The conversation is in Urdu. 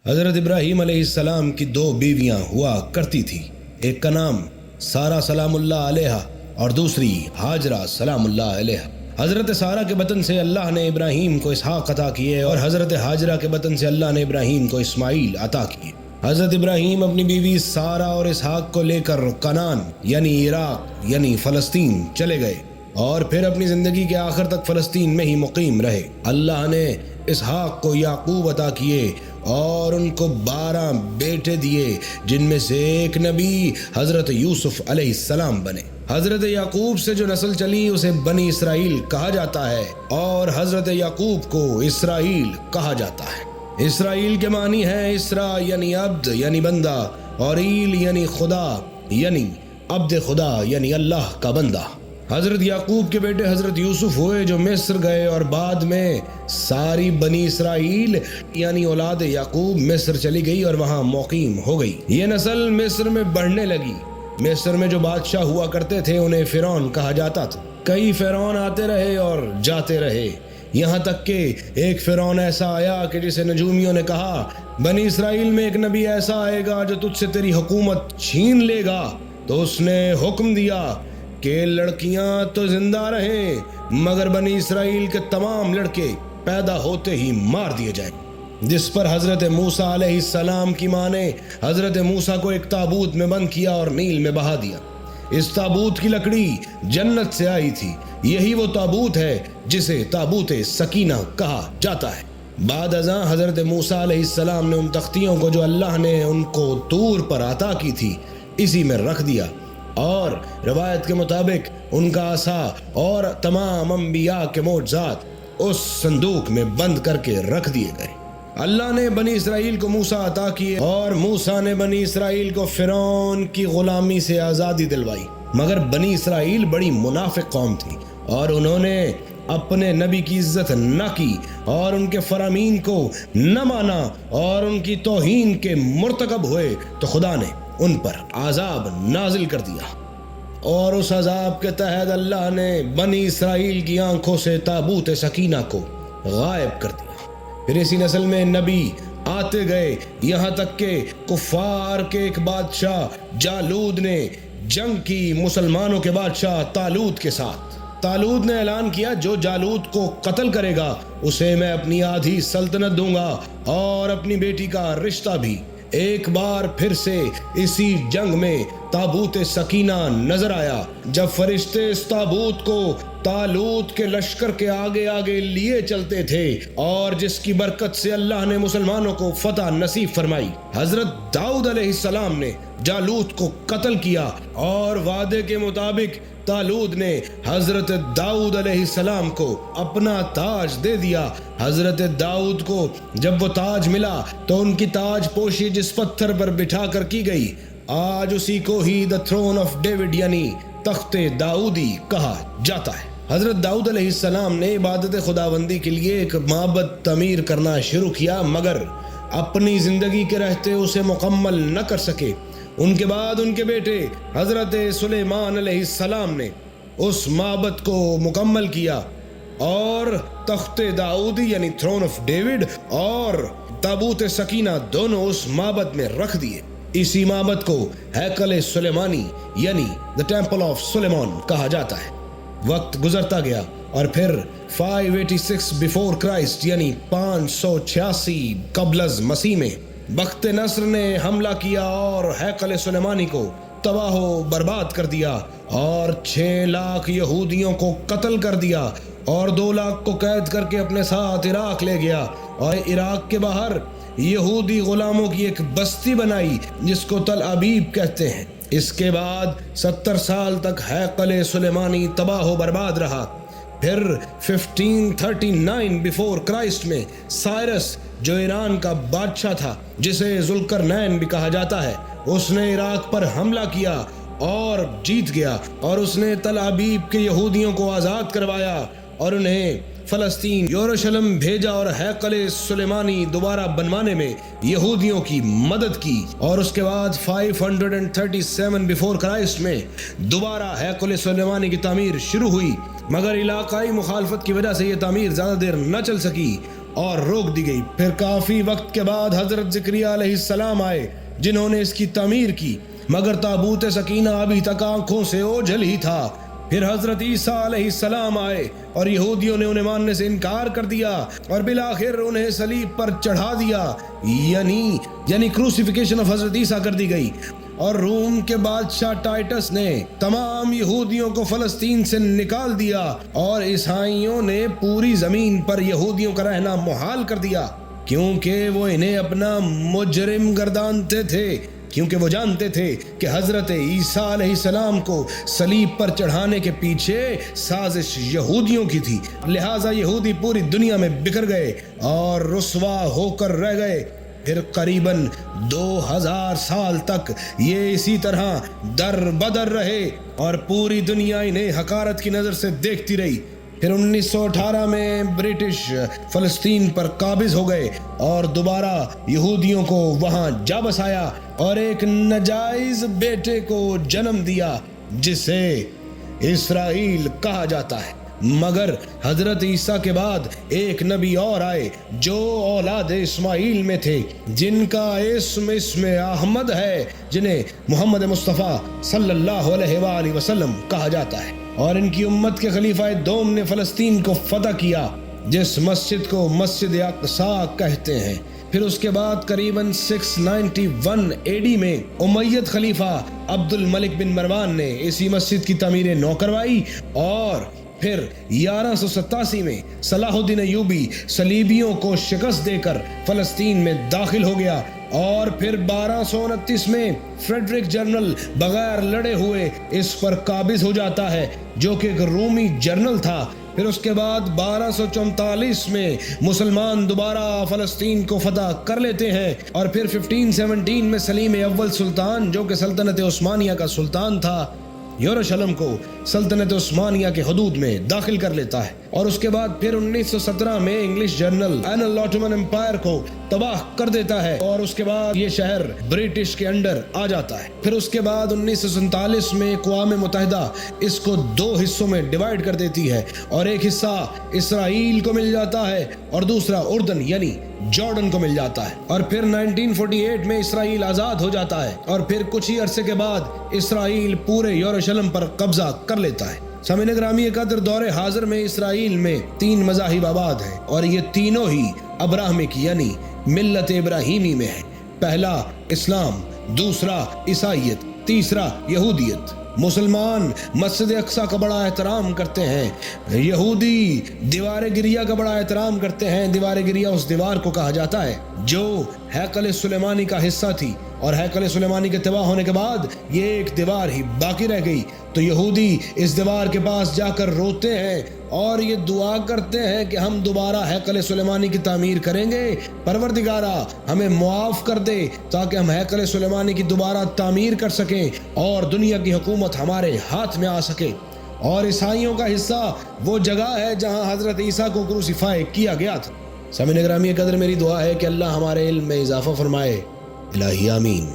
حضرت ابراہیم علیہ السلام کی دو بیویاں ہوا کرتی تھی، ایک کا نام سارہ سلام اللہ علیہا اور دوسری ہاجرہ سلام اللہ علیہا۔ حضرت سارہ کے بطن سے اللہ نے ابراہیم کو اسحاق عطا کیے اور حضرت ہاجرہ کے بطن سے اللہ نے ابراہیم کو اسماعیل عطا کیے۔ حضرت ابراہیم اپنی بیوی سارہ اور اسحاق کو لے کر کنعان یعنی عراق یعنی فلسطین چلے گئے اور پھر اپنی زندگی کے آخر تک فلسطین میں ہی مقیم رہے۔ اللہ نے اسحاق کو یعقوب عطا کیے اور ان کو 12 بیٹے دیے، جن میں سے ایک نبی حضرت یوسف علیہ السلام بنے۔ حضرت یعقوب سے جو نسل چلی اسے بنی اسرائیل کہا جاتا ہے اور حضرت یعقوب کو اسرائیل کہا جاتا ہے۔ اسرائیل کے معنی ہے اسرا یعنی عبد یعنی بندہ، اور ایل یعنی خدا یعنی عبد خدا یعنی اللہ کا بندہ۔ حضرت یعقوب کے بیٹے حضرت یوسف ہوئے جو مصر گئے اور بعد میں ساری بنی اسرائیل یعنی اولاد یعقوب مصر چلی گئی اور وہاں مقیم ہو گئی۔ یہ نسل مصر میں بڑھنے لگی۔ مصر میں جو بادشاہ ہوا کرتے تھے انہیں فرعون کہا جاتا تھا۔ کئی فرعون آتے رہے اور جاتے رہے، یہاں تک کہ ایک فرعون ایسا آیا کہ جسے نجومیوں نے کہا بنی اسرائیل میں ایک نبی ایسا آئے گا جو تجھ سے تیری حکومت چھین لے گا، تو اس نے حکم دیا کہ لڑکیاں تو زندہ رہیں مگر بنی اسرائیل کے تمام لڑکے پیدا ہوتے ہی مار دیے جائیں، جس پر حضرت موسیٰ علیہ السلام کی ماں نے حضرت موسیٰ کو ایک تابوت میں بند کیا اور نیل میں بہا دیا۔ اس تابوت کی لکڑی جنت سے آئی تھی، یہی وہ تابوت ہے جسے تابوت سکینہ کہا جاتا ہے۔ بعد ازاں حضرت موسیٰ علیہ السلام نے ان تختیوں کو جو اللہ نے ان کو طور پر عطا کی تھی اسی میں رکھ دیا، اور روایت کے مطابق ان کا عصا اور تمام انبیاء کے معجزات اس صندوق میں بند کر کے رکھ دیے گئے۔ اللہ نے بنی اسرائیل کو موسیٰ عطا کیے اور موسیٰ نے بنی اسرائیل کو فرعون کی غلامی سے آزادی دلوائی، مگر بنی اسرائیل بڑی منافق قوم تھی اور انہوں نے اپنے نبی کی عزت نہ کی اور ان کے فرامین کو نہ مانا اور ان کی توہین کے مرتکب ہوئے، تو خدا نے ان پر عذاب نازل کر دیا، اور اس عذاب کے تحت اللہ نے بنی اسرائیل کی آنکھوں سے تابوت سکینہ کو غائب کر دیا۔ پھر اسی نسل میں نبی آتے گئے، یہاں تک کہ کفار کے ایک بادشاہ جالود نے جنگ کی مسلمانوں کے بادشاہ طالوت کے ساتھ۔ طالوت نے اعلان کیا جو جالود کو قتل کرے گا اسے میں اپنی آدھی سلطنت دوں گا اور اپنی بیٹی کا رشتہ بھی۔ ایک بار پھر سے اسی جنگ میں تابوت سکینہ نظر آیا، جب فرشتے اس تابوت کو طالوت کے لشکر کے آگے آگے لیے چلتے تھے، اور جس کی برکت سے اللہ نے مسلمانوں کو فتح نصیب فرمائی۔ حضرت داؤد علیہ السلام نے جالوت کو قتل کیا اور وعدے کے مطابق طالوت نے حضرت داؤد علیہ السلام کو اپنا تاج دے دیا۔ حضرت داؤد کو جب وہ تاج ملا تو ان کی تاج پوشی جس پتھر پر بٹھا کر کی گئی، آج اسی کو ہی دا تھرون آف ڈیوڈ یعنی تخت داؤدی کہا جاتا ہے۔ حضرت داؤد علیہ السلام نے عبادت خداوندی کے لیے ایک معبد تعمیر کرنا شروع کیا، مگر اپنی زندگی کے رہتے اسے مکمل نہ کر سکے۔ ان کے بعد ان کے بیٹے حضرت سلیمان علیہ السلام نے اس معبد کو مکمل کیا اور تخت داؤدی یعنی تھرون آف ڈیوڈ اور تابوت سکینہ دونوں اس معبد میں رکھ دیے۔ اسی معبد کو ہیکل سلیمانی یعنی دا ٹیمپل آف سلیمان کہا جاتا ہے۔ وقت گزرتا گیا اور پھر 586 بیفور کرائسٹ یعنی 586 قبل از مسیح میں بخت نصر نے حملہ کیا اور ہیکل سلیمانی کو تباہ و برباد کر دیا اور 6 لاکھ یہودیوں کو قتل کر دیا اور 2 لاکھ کو قید کر کے اپنے ساتھ عراق لے گیا، اور عراق کے باہر یہودی غلاموں کی ایک بستی بنائی جس کو تل ابیب کہتے ہیں۔ اس کے بعد 70 سال تک ہیکل سلیمانی تباہ و برباد رہا۔ پھر 1539 بیفور کرائسٹ میں سائرس جو ایران کا بادشاہ تھا، جسے ذوالقرنین بھی کہا جاتا ہے، اس نے عراق پر حملہ کیا اور جیت گیا، اور اس نے تل ابیب کے یہودیوں کو آزاد کروایا اور انہیں فلسطین یروشلم بھیجا اور ہیکل سلیمانی دوبارہ بنوانے میں یہودیوں کی مدد کی۔ اور اس کے بعد 537 بیفور کرائسٹ میں دوبارہ ہیکل سلیمانی کی تعمیر شروع ہوئی، مگر علاقائی مخالفت کی وجہ سے یہ تعمیر زیادہ دیر نہ چل سکی اور روک دی گئی۔ پھر کافی وقت کے بعد حضرت زکریا علیہ السلام آئے جنہوں نے اس کی تعمیر کی، مگر تابوت سکینہ ابھی تک آنکھوں سے اوجھل ہی تھا۔ پھر حضرت عیسیٰ علیہ السلام آئے اور یہودیوں نے انہیں ماننے سے انکار کر دیا اور بالآخر انہیں صلیب پر چڑھا دیا، یعنی کروسیفیکیشن آف حضرت عیسیٰ کر دی گئی۔ اور روم کے بادشاہ ٹائٹس نے تمام یہودیوں کو فلسطین سے نکال دیا اور عیسائیوں نے پوری زمین پر یہودیوں کا رہنا محال کر دیا، کیونکہ وہ انہیں اپنا مجرم گردانتے تھے، کیونکہ وہ جانتے تھے کہ حضرت عیسیٰ علیہ السلام کو صلیب پر چڑھانے کے پیچھے سازش یہودیوں کی تھی۔ لہٰذا یہودی پوری دنیا میں بکھر گئے اور رسوا ہو کر رہ گئے۔ پھر قریباً 2000 سال تک یہ اسی طرح در بدر رہے اور پوری دنیا انہیں حقارت کی نظر سے دیکھتی رہی۔ پھر 1918 میں برٹش فلسطین پر قابض ہو گئے اور دوبارہ یہودیوں کو وہاں جا بسایا اور ایک ناجائز بیٹے کو جنم دیا جسے اسرائیل کہا جاتا ہے۔ مگر حضرت عیسیٰ کے بعد ایک نبی اور آئے جو اولاد اسماعیل میں تھے، جن کا اسم احمد ہے، جنہیں محمد مصطفیٰ صلی اللہ علیہ وآلہ وسلم کہا جاتا ہے، اور ان کی امت کے خلیفہ دوم نے فلسطین کو فتح کیا، جس مسجد کو مسجد اقصیٰ کہتے ہیں۔ پھر اس کے بعد قریباً 691 AD میں امید خلیفہ عبد الملک بن مروان نے اسی مسجد کی تعمیر نو کروائی، اور پھر 1187 میں صلاح الدین ایوبی صلیبیوں کو شکست دے کر فلسطین میں داخل ہو گیا، اور پھر 1229 میں فریڈرک جنرل بغیر لڑے ہوئے اس پر قابض ہو جاتا ہے، جو کہ ایک رومی جنرل تھا۔ پھر اس کے بعد 1244 میں مسلمان دوبارہ فلسطین کو فتح کر لیتے ہیں، اور پھر 1517 میں سلیم اول سلطان، جو کہ سلطنت عثمانیہ کا سلطان تھا، یروشلم کو سلطنت عثمانیہ کے حدود میں داخل کر لیتا ہے، اور اس کے بعد پھر 1917 میں English general Anglo Ottoman empire کو تباہ کر دیتا ہے، اور اس کے بعد یہ شہر برٹش کے انڈر آ جاتا ہے۔ پھر اس کے بعد 1947 میں اقوام متحدہ اس کو 2 حصوں میں ڈیوائیڈ کر دیتی ہے، اور ایک حصہ اسرائیل کو مل جاتا ہے اور دوسرا اردن یعنی جارڈن کو مل جاتا ہے، اور پھر 1948 میں اسرائیل آزاد ہو جاتا ہے، اور پھر کچھ ہی عرصے کے بعد اسرائیل پورے یروشلم پر قبضہ کر لیتا ہے۔ سامعین گرامی قدر، دور حاضر میں اسرائیل میں 3 مذاہب آباد ہیں، اور یہ تینوں ہی ابراہمک یعنی ملت ابراہیمی میں ہیں۔ پہلا اسلام، دوسرا عیسائیت، تیسرا یہودیت۔ مسلمان مسجد اقصیٰ کا بڑا احترام کرتے ہیں، یہودی دیوار گریہ کا بڑا احترام کرتے ہیں۔ دیوار گریہ اس دیوار کو کہا جاتا ہے جو ہیکل سلیمانی کا حصہ تھی، اور ہیکل سلیمانی کے تباہ ہونے کے بعد یہ ایک دیوار ہی باقی رہ گئی، تو یہودی اس دیوار کے پاس جا کر روتے ہیں اور یہ دعا کرتے ہیں کہ ہم دوبارہ ہیکل سلیمانی کی تعمیر کریں گے، پروردگارا ہمیں معاف کر دے تاکہ ہم ہیکل سلیمانی کی دوبارہ تعمیر کر سکیں اور دنیا کی حکومت ہمارے ہاتھ میں آ سکے۔ اور عیسائیوں کا حصہ وہ جگہ ہے جہاں حضرت عیسیٰ کو کروسیفائی کیا گیا تھا۔ سامعین گرامی قدر، میری دعا ہے کہ اللہ ہمارے علم میں اضافہ فرمائے۔ الہی آمین۔